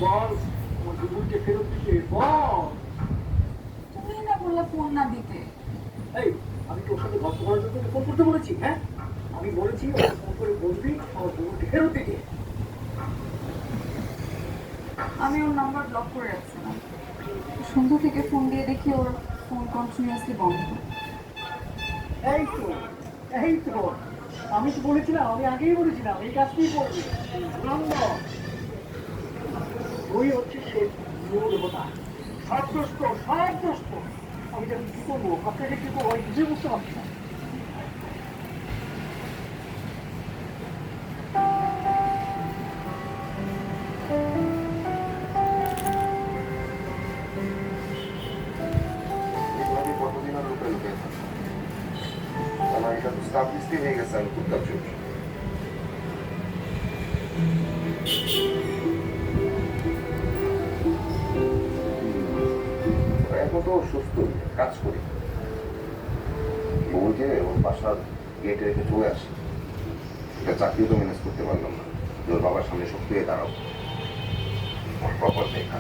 বল আমার বুবুকে ফেরত দিতে বল। তুমি না বললে ফোন না দিতে। এই আমি তোর সাথে গল্প করার জন্য ফোন করতে বলেছি? হ্যাঁ, আমি বলেছি ওকে ফোন করে বলবি আমার বুবুকে ফেরত দিতে। আমি ওর নাম্বার ব্লক করে রাখছিলাম, সন্ধ্যা থেকে ফোন দিয়ে দেখি ওর ফোন কন্টিনিউয়াসলি বন্ধ। এই তো এই তো আমি তো বলেছিলাম, আমি আগেই বলেছিলাম এই কাজটাই করবে। নম্বর তুই হচ্ছে সে মূল হোতা, সব দোস্ত সব দোস্ত। আমি যখন কি করবো, আপনাকে কি করবো, আমি কিছুই বুঝতে পারছি না। এভাবে কতদিন আর লুকিয়ে লুকিয়ে থাকবো? আমার এটা তো স্টাবলিশড হয়ে গেছে, আমি কুত্তার চোখ। এখন তো সুস্থ কাজ করি, বউ যে ওর বাসার গেটে রেখে চলে আসে। এটা চাকরিও তো ম্যানেজ করতে পারলাম না, যে ওর বাবার সামনে শক্তি হয়ে দাঁড়াও, ওর প্রপার দেখা।